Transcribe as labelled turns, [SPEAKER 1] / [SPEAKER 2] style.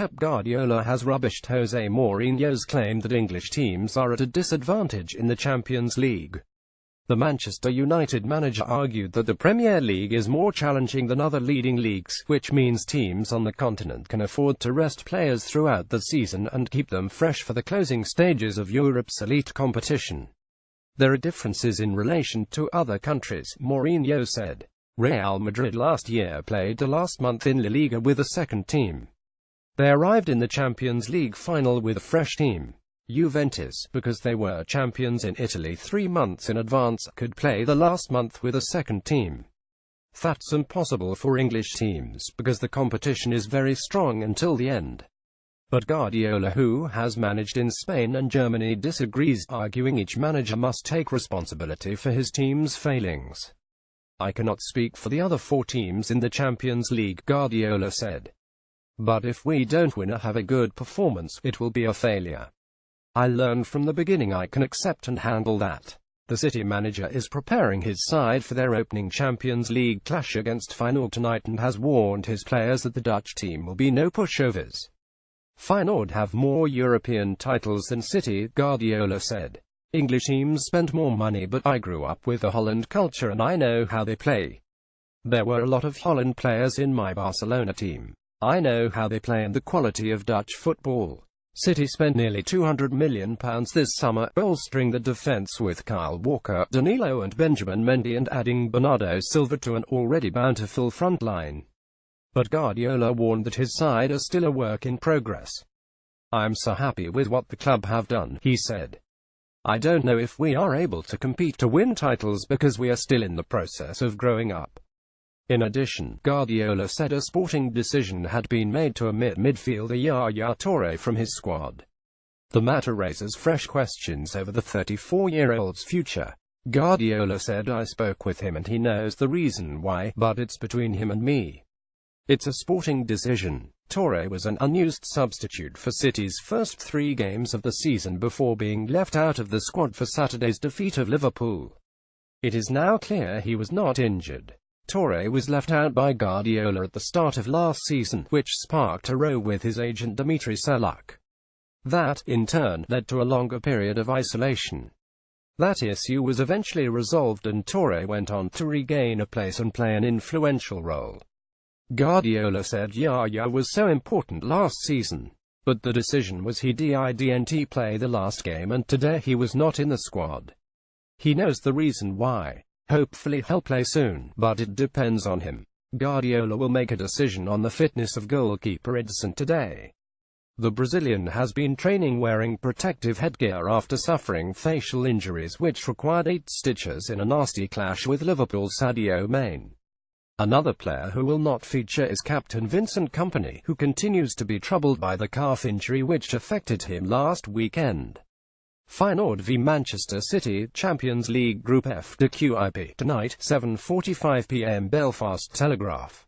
[SPEAKER 1] Pep Guardiola has rubbished Jose Mourinho's claim that English teams are at a disadvantage in the Champions League. The Manchester United manager argued that the Premier League is more challenging than other leading leagues, which means teams on the continent can afford to rest players throughout the season and keep them fresh for the closing stages of Europe's elite competition. There are differences in relation to other countries, Mourinho said. Real Madrid last year played the last month in La Liga with a second team. They arrived in the Champions League final with a fresh team. Juventus, because they were champions in Italy 3 months in advance, could play the last month with a second team. That's impossible for English teams, because the competition is very strong until the end. But Guardiola, who has managed in Spain and Germany, disagrees, arguing each manager must take responsibility for his team's failings. "I cannot speak for the other 4 teams in the Champions League," Guardiola said. "But if we don't win or have a good performance, it will be a failure. I learned from the beginning I can accept and handle that." The City manager is preparing his side for their opening Champions League clash against Feyenoord tonight and has warned his players that the Dutch team will be no pushovers. "Feyenoord have more European titles than City," Guardiola said. "English teams spend more money, but I grew up with the Holland culture and I know how they play. There were a lot of Holland players in my Barcelona team. I know how they play and the quality of Dutch football. City spent nearly £200 million this summer, bolstering the defence with Kyle Walker, Danilo and Benjamin Mendy and adding Bernardo Silva to an already bountiful front line." But Guardiola warned that his side are still a work in progress. "I'm so happy with what the club have done," he said. "I don't know if we are able to compete to win titles because we are still in the process of growing up." In addition, Guardiola said a sporting decision had been made to omit midfielder Yaya Touré from his squad. The matter raises fresh questions over the 34-year-old's future. Guardiola said, "I spoke with him and he knows the reason why, but it's between him and me. It's a sporting decision." Touré was an unused substitute for City's first 3 games of the season before being left out of the squad for Saturday's defeat of Liverpool. It is now clear he was not injured. Touré was left out by Guardiola at the start of last season, which sparked a row with his agent Dimitri Seluk. That, in turn, led to a longer period of isolation. That issue was eventually resolved and Touré went on to regain a place and play an influential role. Guardiola said Yaya was so important last season, but the decision was he didn't play the last game and today he was not in the squad. He knows the reason why. Hopefully he'll play soon, but it depends on him. Guardiola will make a decision on the fitness of goalkeeper Edson today. The Brazilian has been training wearing protective headgear after suffering facial injuries which required 8 stitches in a nasty clash with Liverpool's Sadio Mane. Another player who will not feature is captain Vincent Kompany, who continues to be troubled by the calf injury which affected him last weekend. Feyenoord v Manchester City, Champions League Group F, de QIP, tonight, 7:45 p.m. Belfast Telegraph.